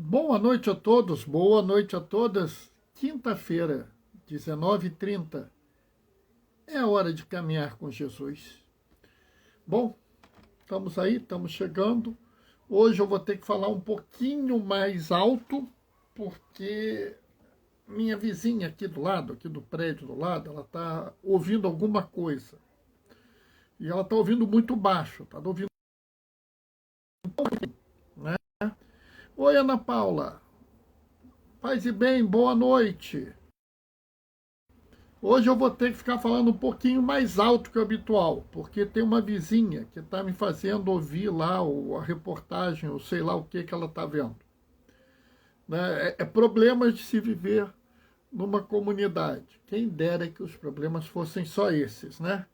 Boa noite a todos, boa noite a todas. Quinta-feira, 19h30, é a hora de caminhar com Jesus. Bom, estamos aí, estamos chegando. Hoje eu vou ter que falar um pouquinho mais alto, porque minha vizinha aqui do lado, aqui do prédio do lado, ela está ouvindo alguma coisa. E ela está ouvindo muito baixo, está ouvindo, né? Oi, Ana Paula. Paz e bem, boa noite. Hoje eu vou ter que ficar falando um pouquinho mais alto que o habitual, porque tem uma vizinha que está me fazendo ouvir lá a reportagem, ou sei lá o que ela está vendo. Né? É problema de se viver numa comunidade. Quem dera que os problemas fossem só esses, né?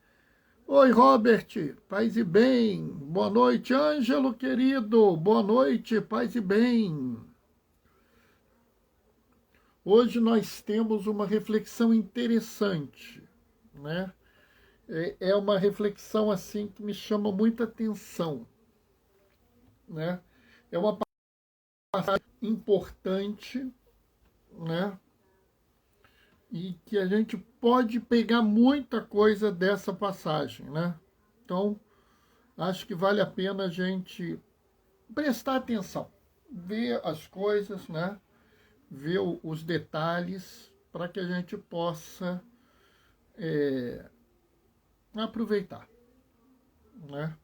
Oi, Robert, paz e bem. Boa noite, Ângelo, querido. Boa noite, paz e bem. Hoje nós temos uma reflexão interessante, né? É uma reflexão assim que me chama muita atenção, né? É uma passagem importante, né? E que a gente pode pegar muita coisa dessa passagem, né? Então, acho que vale a pena a gente prestar atenção, ver as coisas, né? Ver os detalhes para que a gente possa aproveitar, né?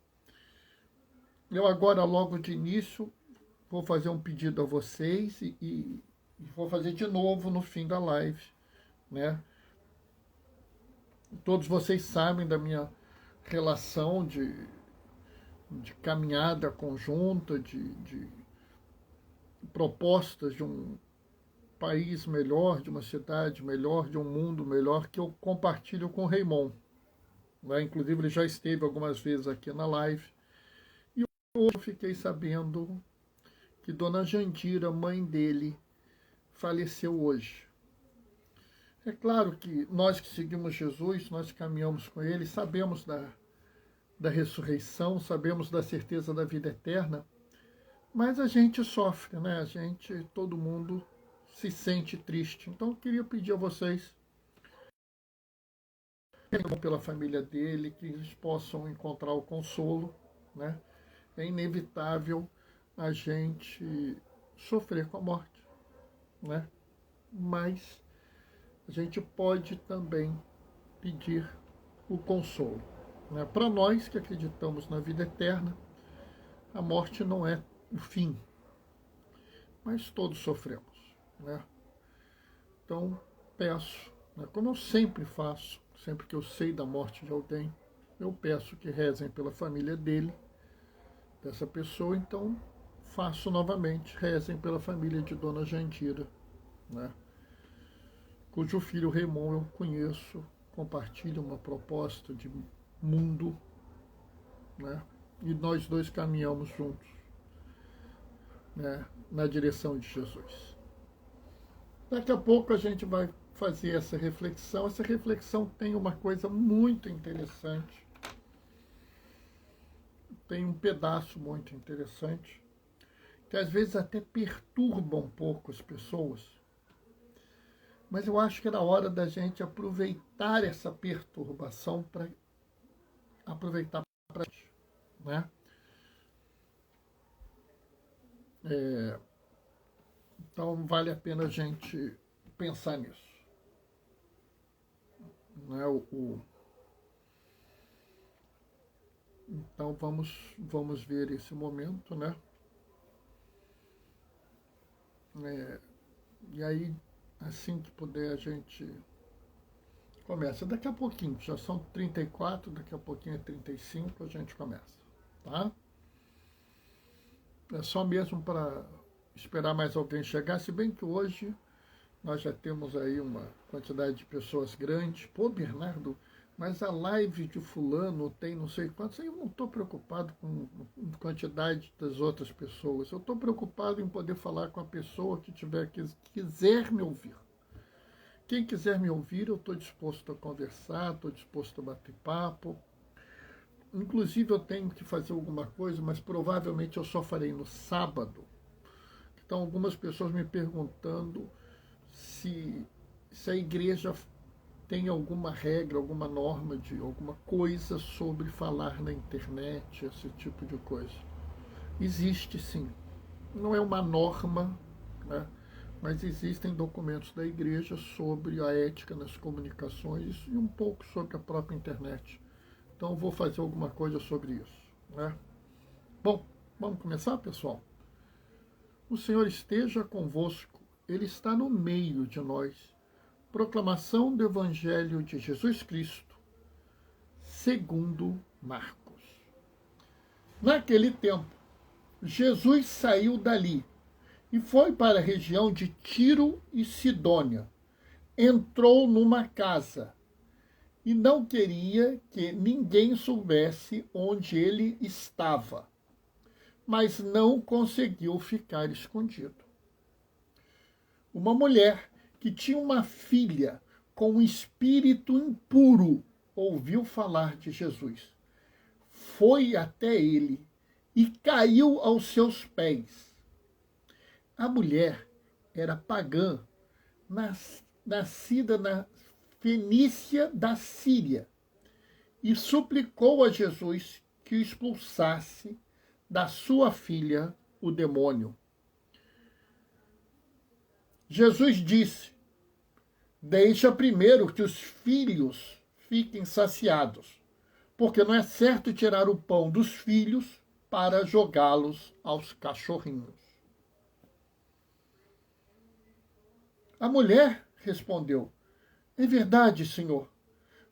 Eu agora, logo de início, vou fazer um pedido a vocês e vou fazer de novo no fim da live, né? Todos vocês sabem da minha relação de caminhada conjunta, de propostas de um país melhor, de uma cidade melhor, de um mundo melhor, que eu compartilho com o Raymond. Né? Inclusive, ele já esteve algumas vezes aqui na live. E hoje eu fiquei sabendo que Dona Jandira, mãe dele, faleceu hoje. É claro que nós que seguimos Jesus, nós que caminhamos com ele, sabemos da ressurreição, sabemos da certeza da vida eterna, mas a gente sofre, né? Todo mundo se sente triste. Então eu queria pedir a vocês, pela família dele, que eles possam encontrar o consolo, né? É inevitável a gente sofrer com a morte, né? Mas a gente pode também pedir o consolo. Né? Para nós que acreditamos na vida eterna, a morte não é o fim, mas todos sofremos. Né? Então, peço, né, como eu sempre faço, sempre que eu sei da morte de alguém, eu peço que rezem pela família dele, dessa pessoa, então faço novamente, rezem pela família de Dona Jandira, né? Cujo filho Raymond eu conheço, compartilha uma proposta de mundo, né? E nós dois caminhamos juntos, né? Na direção de Jesus. Daqui a pouco a gente vai fazer essa reflexão. Essa reflexão tem uma coisa muito interessante, tem um pedaço muito interessante, que às vezes até perturba um pouco as pessoas, mas eu acho que era hora da gente aproveitar essa perturbação para aproveitar para a gente, né? Então vale a pena a gente pensar nisso, né? Então vamos ver esse momento, né? E aí, assim que puder, a gente começa. Daqui a pouquinho, já são 34, daqui a pouquinho é 35, a gente começa, tá? É só mesmo para esperar mais alguém chegar, se bem que hoje nós já temos aí uma quantidade de pessoas grande. Pô, Bernardo, mas a live de fulano tem não sei quantos. Eu não estou preocupado com a quantidade das outras pessoas. Eu estou preocupado em poder falar com a pessoa que quiser me ouvir. Quem quiser me ouvir, eu estou disposto a conversar, estou disposto a bater papo. Inclusive eu tenho que fazer alguma coisa, mas provavelmente eu só farei no sábado. Então, algumas pessoas me perguntando se a igreja tem alguma regra, alguma norma, de alguma coisa sobre falar na internet, esse tipo de coisa. Existe sim. Não é uma norma, né? Mas existem documentos da igreja sobre a ética nas comunicações e um pouco sobre a própria internet. Então eu vou fazer alguma coisa sobre isso, né? Bom, vamos começar, pessoal? O Senhor esteja convosco, Ele está no meio de nós. Proclamação do Evangelho de Jesus Cristo, segundo Marcos. Naquele tempo, Jesus saiu dali e foi para a região de Tiro e Sidônia. Entrou numa casa e não queria que ninguém soubesse onde ele estava, mas não conseguiu ficar escondido. Uma mulher que tinha uma filha com um espírito impuro ouviu falar de Jesus. Foi até ele e caiu aos seus pés. A mulher era pagã, nascida na Fenícia da Síria, e suplicou a Jesus que o expulsasse da sua filha o demônio. Jesus disse: deixa primeiro que os filhos fiquem saciados, porque não é certo tirar o pão dos filhos para jogá-los aos cachorrinhos. A mulher respondeu: é verdade, Senhor,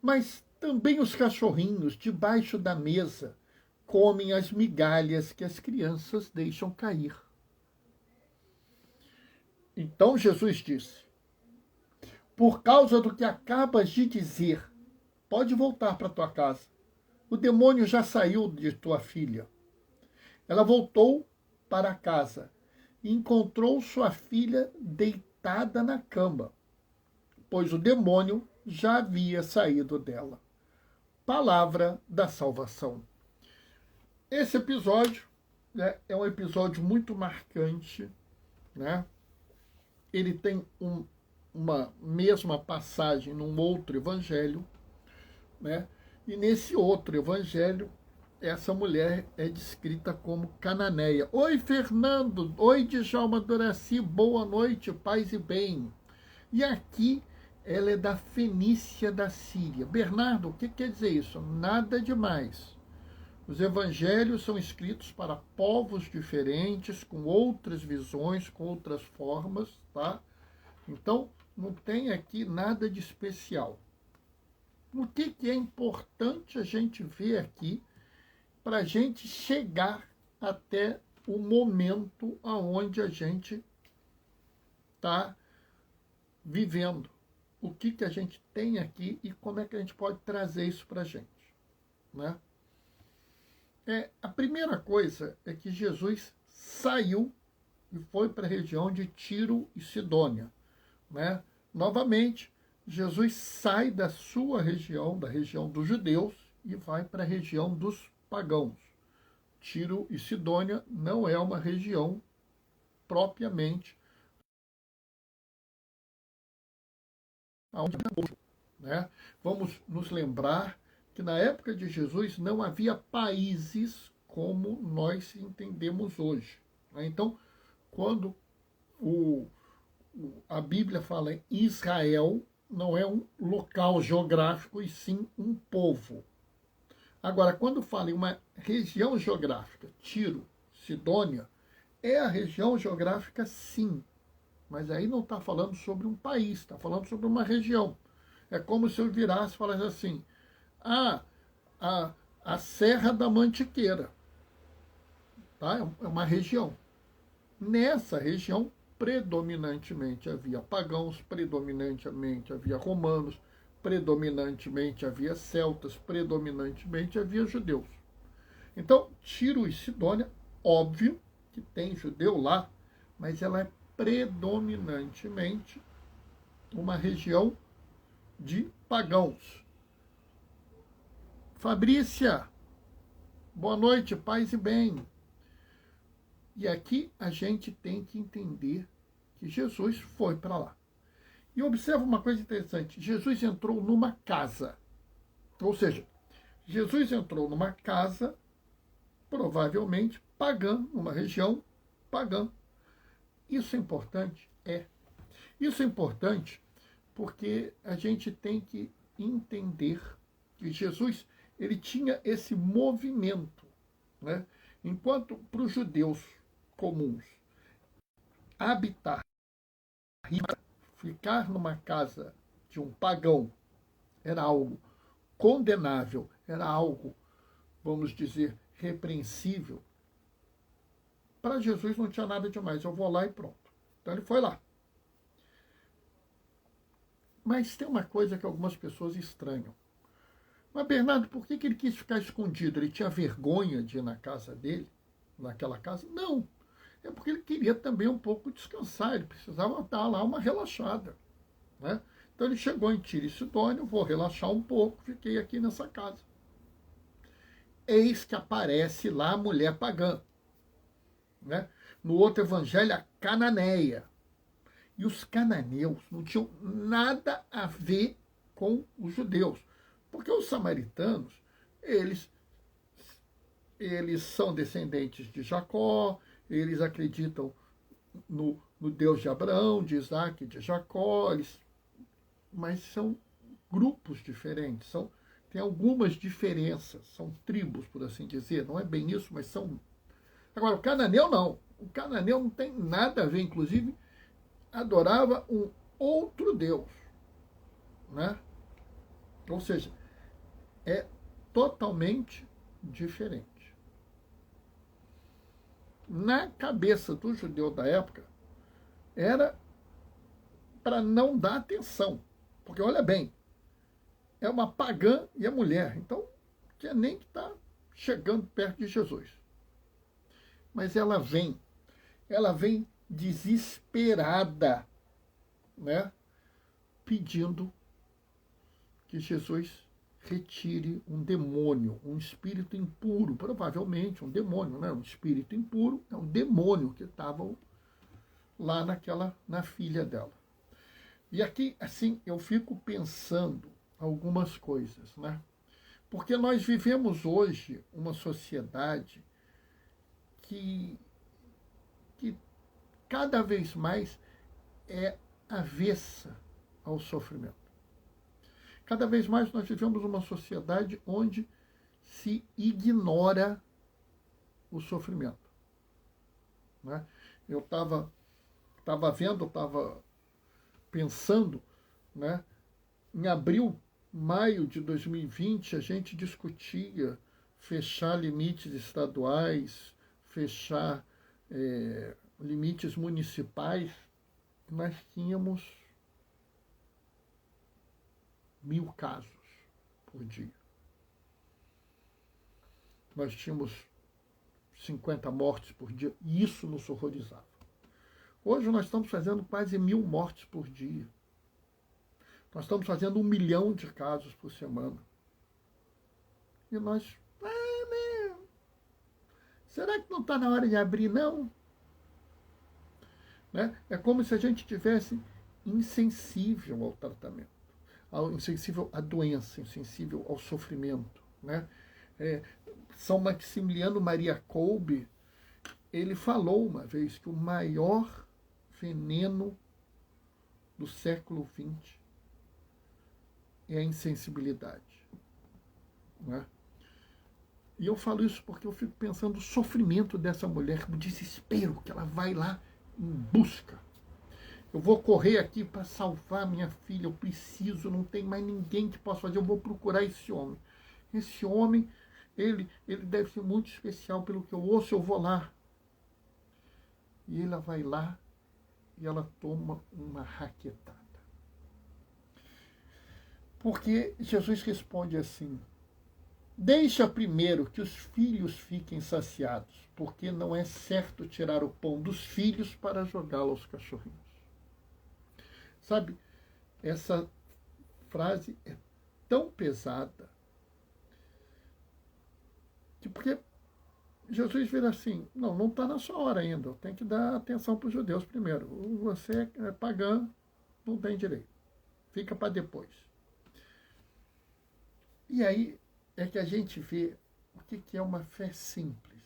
mas também os cachorrinhos debaixo da mesa comem as migalhas que as crianças deixam cair. Então Jesus disse: por causa do que acabas de dizer, pode voltar para tua casa. O demônio já saiu de tua filha. Ela voltou para casa e encontrou sua filha deitada na cama, pois o demônio já havia saído dela. Palavra da salvação. Esse episódio, né, é um episódio muito marcante, né? Ele tem uma mesma passagem num outro evangelho, né? E nesse outro evangelho, essa mulher é descrita como cananeia. Oi, Fernando! Oi, Djalma Doraci! Boa noite, paz e bem! E aqui ela é da Fenícia da Síria. Bernardo, o que quer dizer isso? Nada demais. Os evangelhos são escritos para povos diferentes, com outras visões, com outras formas, tá? Então, não tem aqui nada de especial. O que é importante a gente ver aqui para a gente chegar até o momento aonde a gente está vivendo? O que a gente tem aqui e como é que a gente pode trazer isso para a gente, né? A primeira coisa é que Jesus saiu e foi para a região de Tiro e Sidônia, né? Novamente, Jesus sai da sua região, da região dos judeus, e vai para a região dos pagãos. Tiro e Sidônia não é uma região propriamente aonde, né? Vamos nos lembrar que na época de Jesus não havia países como nós entendemos hoje. Então, quando a Bíblia fala em Israel, não é um local geográfico, e sim um povo. Agora, quando fala em uma região geográfica, Tiro, Sidônia, é a região geográfica sim, mas aí não está falando sobre um país, está falando sobre uma região. É como se eu virasse e falasse assim: a Serra da Mantiqueira, tá? É uma região. Nessa região, predominantemente havia pagãos, predominantemente havia romanos, predominantemente havia celtas, predominantemente havia judeus. Então, Tiro e Sidônia, óbvio que tem judeu lá, mas ela é predominantemente uma região de pagãos. Fabrícia, boa noite, paz e bem. E aqui a gente tem que entender que Jesus foi para lá. E observa uma coisa interessante: Jesus entrou numa casa. Ou seja, Jesus entrou numa casa, provavelmente pagã, numa região pagã. Isso é importante? É. Isso é importante porque a gente tem que entender que Jesus ele tinha esse movimento, né? Enquanto para os judeus comuns habitar, ficar numa casa de um pagão era algo condenável, era algo, vamos dizer, repreensível. Para Jesus não tinha nada demais, eu vou lá e pronto. Então ele foi lá. Mas tem uma coisa que algumas pessoas estranham. Mas Bernardo, por que ele quis ficar escondido? Ele tinha vergonha de ir na casa dele, naquela casa? Não. É porque ele queria também um pouco descansar, ele precisava dar lá uma relaxada, né? Então ele chegou em Tiro e Sidônia, vou relaxar um pouco, fiquei aqui nessa casa. Eis que aparece lá a mulher pagã, né? No outro evangelho, a cananeia. E os cananeus não tinham nada a ver com os judeus, porque os samaritanos, eles são descendentes de Jacó, eles acreditam no Deus de Abraão, de Isaac, de Jacó, mas são grupos diferentes, tem algumas diferenças, são tribos, por assim dizer, não é bem isso, mas são. Agora, o cananeu não. O cananeu não tem nada a ver, inclusive, adorava um outro Deus, né? Ou seja, é totalmente diferente. Na cabeça do judeu da época, era para não dar atenção. Porque, olha bem, é uma pagã e a mulher. Então, não tinha nem que estar chegando perto de Jesus. Mas ela vem desesperada, né? Pedindo que Jesus retire um demônio, um espírito impuro, provavelmente um demônio, né? Um espírito impuro é um demônio que estava lá na filha dela. E aqui, assim, eu fico pensando algumas coisas, né? Porque nós vivemos hoje uma sociedade que cada vez mais é avessa ao sofrimento. Cada vez mais nós vivemos uma sociedade onde se ignora o sofrimento, né? Eu estava pensando, né? Em abril, maio de 2020, a gente discutia fechar limites estaduais, fechar limites municipais. Nós tínhamos 1000 casos por dia. Nós tínhamos 50 mortes por dia, e isso nos horrorizava. Hoje nós estamos fazendo quase 1000 mortes por dia. Nós estamos fazendo 1 milhão de casos por semana. E nós, será que não está na hora de abrir, não? Né? É como se a gente tivesse insensível ao tratamento, insensível à doença, insensível ao sofrimento, né? São Maximiliano Maria Kolbe, ele falou uma vez que o maior veneno do século XX é a insensibilidade, né? E eu falo isso porque eu fico pensando no sofrimento dessa mulher, o desespero que ela vai lá em busca. Eu vou correr aqui para salvar minha filha, eu preciso, não tem mais ninguém que possa fazer, eu vou procurar esse homem. Esse homem, ele deve ser muito especial, pelo que eu ouço, eu vou lá. E ela vai lá e ela toma uma raquetada. Porque Jesus responde assim: deixa primeiro que os filhos fiquem saciados, porque não é certo tirar o pão dos filhos para jogá-lo aos cachorrinhos. Sabe, essa frase é tão pesada que, porque Jesus vira assim, não está na sua hora ainda, tem que dar atenção para os judeus primeiro. Você é pagã, não tem direito, fica para depois. E aí é que a gente vê o que é uma fé simples.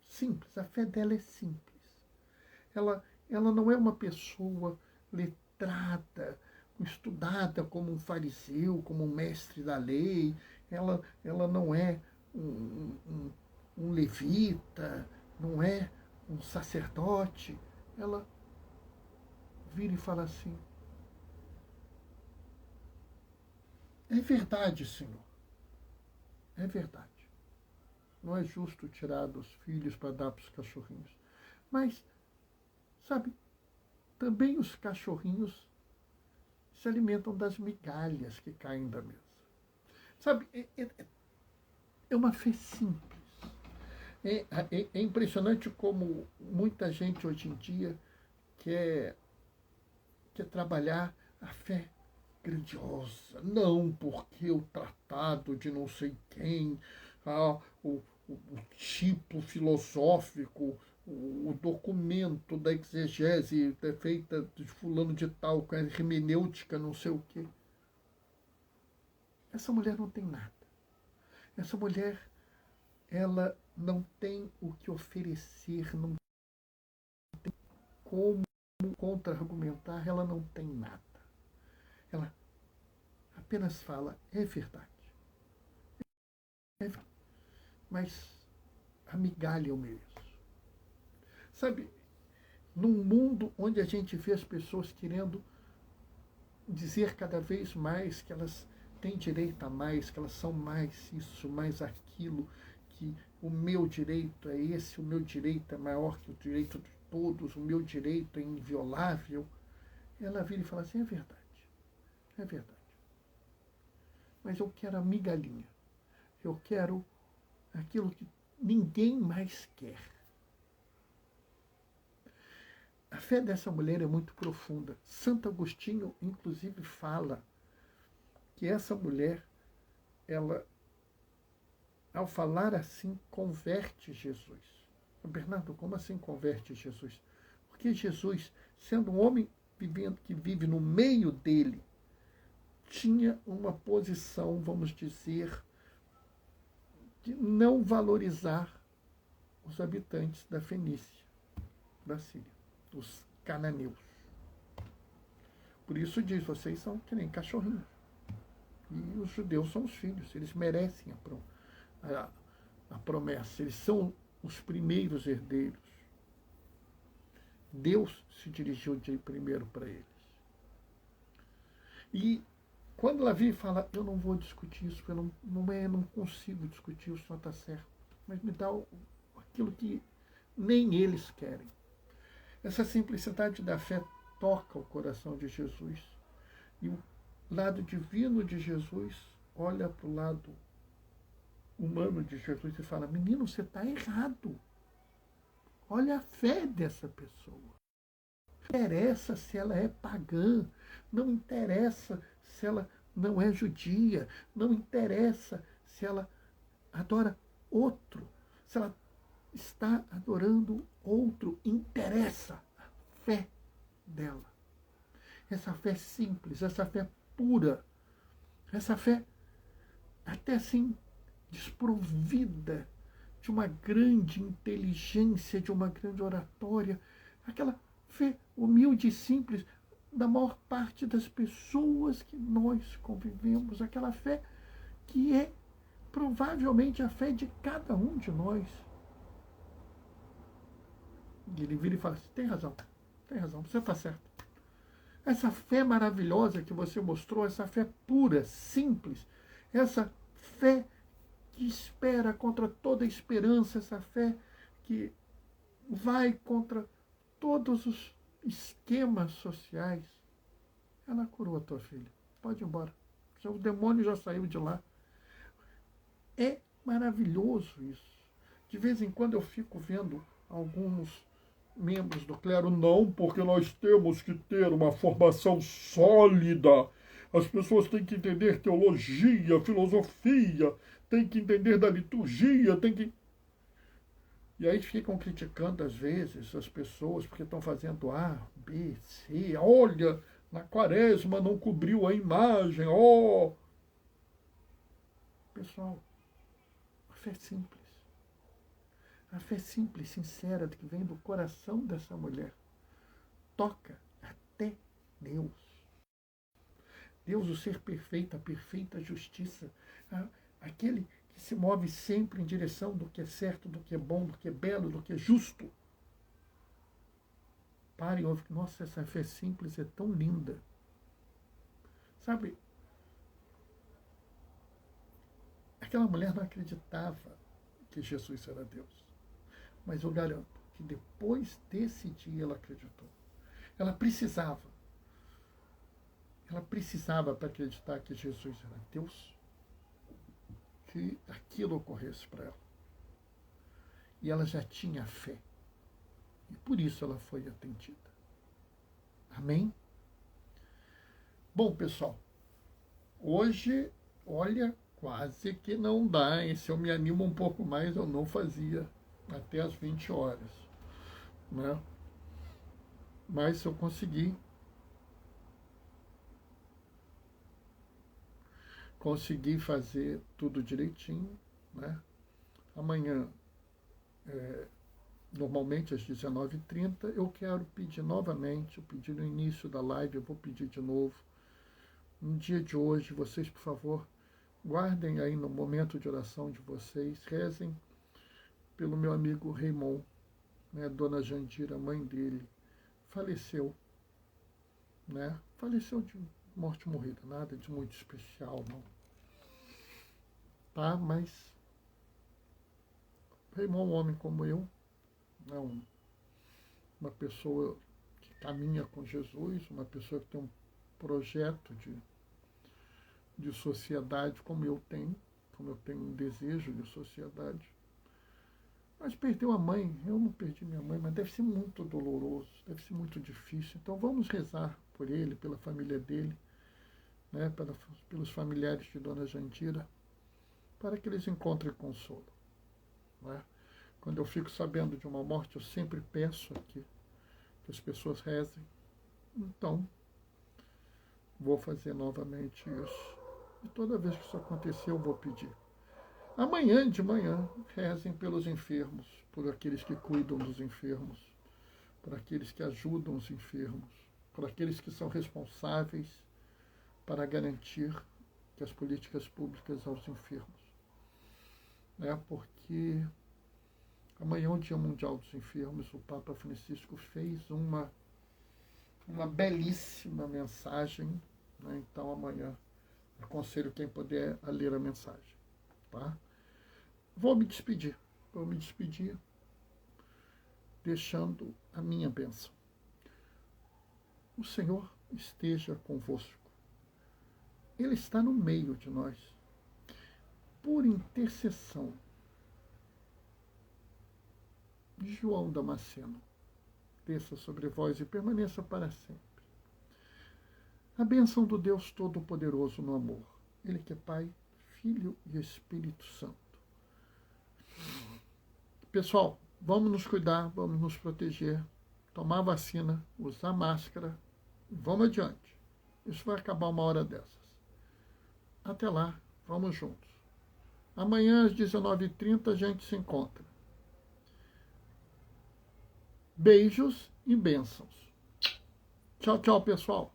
Simples, a fé dela é simples. Ela não é uma pessoa letrada, estudada como um fariseu, como um mestre da lei. Ela não é um levita, não é um sacerdote. Ela vira e fala assim: é verdade, Senhor, é verdade. Não é justo tirar dos filhos para dar para os cachorrinhos. Mas, sabe, também os cachorrinhos se alimentam das migalhas que caem da mesa. Sabe, é uma fé simples. É impressionante como muita gente hoje em dia quer trabalhar a fé grandiosa. Não porque o tratado de não sei quem, o tipo filosófico, o documento da exegese feita de fulano de tal, com a hermenêutica, não sei o quê. Essa mulher não tem nada. Essa mulher, ela não tem o que oferecer, não tem como contra-argumentar, ela não tem nada. Ela apenas fala, é verdade. Mas a migalha eu mereço. Sabe, num mundo onde a gente vê as pessoas querendo dizer cada vez mais que elas têm direito a mais, que elas são mais isso, mais aquilo, que o meu direito é esse, o meu direito é maior que o direito de todos, o meu direito é inviolável, ela vira e fala assim, é verdade, mas eu quero a migalhinha, eu quero aquilo que ninguém mais quer. A fé dessa mulher é muito profunda. Santo Agostinho, inclusive, fala que essa mulher, ela, ao falar assim, converte Jesus. Bernardo, como assim converte Jesus? Porque Jesus, sendo um homem que vive no meio dele, tinha uma posição, vamos dizer, de não valorizar os habitantes da Fenícia, da Síria, os cananeus. Por isso diz, vocês são que nem cachorrinhos. E os judeus são os filhos, eles merecem a promessa, eles são os primeiros herdeiros. Deus se dirigiu de primeiro para eles. E quando ela vem e fala, eu não vou discutir isso, eu não consigo discutir, o senhor está certo, mas me dá aquilo que nem eles querem. Essa simplicidade da fé toca o coração de Jesus. E o lado divino de Jesus olha para o lado humano de Jesus e fala, menino, você está errado. Olha a fé dessa pessoa. Não interessa se ela é pagã, não interessa se ela não é judia, não interessa se ela adora outro, se ela está adorando outro, interessa a fé dela. Essa fé simples, essa fé pura, essa fé até assim desprovida de uma grande inteligência, de uma grande oratória, aquela fé humilde e simples da maior parte das pessoas que nós convivemos, aquela fé que é provavelmente a fé de cada um de nós. E ele vira e fala assim, tem razão, você está certo. Essa fé maravilhosa que você mostrou, essa fé pura, simples, essa fé que espera contra toda esperança, essa fé que vai contra todos os esquemas sociais, ela curou a tua filha. Pode ir embora. O demônio já saiu de lá. É maravilhoso isso. De vez em quando eu fico vendo alguns membros do clero, não, porque nós temos que ter uma formação sólida. As pessoas têm que entender teologia, filosofia, têm que entender da liturgia, têm que... E aí ficam criticando, às vezes, as pessoas porque estão fazendo A, B, C. Olha, na quaresma não cobriu a imagem. Oh! Pessoal, a fé é simples. A fé simples, sincera, que vem do coração dessa mulher, toca até Deus. Deus, o ser perfeito, a perfeita justiça, aquele que se move sempre em direção do que é certo, do que é bom, do que é belo, do que é justo. Pare e ouve, nossa, essa fé simples é tão linda. Sabe, aquela mulher não acreditava que Jesus era Deus. Mas eu garanto que depois desse dia ela acreditou. Ela precisava para acreditar que Jesus era Deus, que aquilo ocorresse para ela. E ela já tinha fé. E por isso ela foi atendida. Amém? Bom, pessoal, hoje, olha, quase que não dá. E se eu me animo um pouco mais, eu não fazia até as 20 horas. Né? Mas eu consegui fazer tudo direitinho. Né? Amanhã, normalmente às 19h30, eu quero pedir novamente, eu pedi no início da live, eu vou pedir de novo. No dia de hoje, vocês, por favor, guardem aí no momento de oração de vocês, rezem pelo meu amigo Raymond, né? Dona Jandira, mãe dele, faleceu, né? Faleceu de morte morrida, nada de muito especial, não. Tá? Mas Raymond é um homem como eu, né? Uma pessoa que caminha com Jesus, uma pessoa que tem um projeto de sociedade como eu tenho um desejo de sociedade. Mas perdeu a mãe, eu não perdi minha mãe, mas deve ser muito doloroso, deve ser muito difícil. Então vamos rezar por ele, pela família dele, né, pelos familiares de Dona Jandira, para que eles encontrem consolo. Né? Quando eu fico sabendo de uma morte, eu sempre peço aqui que as pessoas rezem. Então, vou fazer novamente isso. E toda vez que isso acontecer, eu vou pedir. Amanhã de manhã, rezem pelos enfermos, por aqueles que cuidam dos enfermos, por aqueles que ajudam os enfermos, por aqueles que são responsáveis para garantir que as políticas públicas aos enfermos. Porque amanhã é o Dia Mundial dos Enfermos, o Papa Francisco fez uma belíssima mensagem. Né? Então amanhã aconselho quem puder a ler a mensagem. Tá? Vou me despedir deixando a minha bênção. O Senhor esteja convosco. Ele está no meio de nós. Por intercessão de João Damasceno, desça sobre vós e permaneça para sempre. A bênção do Deus Todo-Poderoso no amor. Ele que é Pai, Filho e Espírito Santo. Pessoal, vamos nos cuidar, vamos nos proteger, tomar vacina, usar máscara e vamos adiante. Isso vai acabar uma hora dessas. Até lá, vamos juntos. Amanhã às 19h30 a gente se encontra. Beijos e bênçãos. Tchau, tchau, pessoal.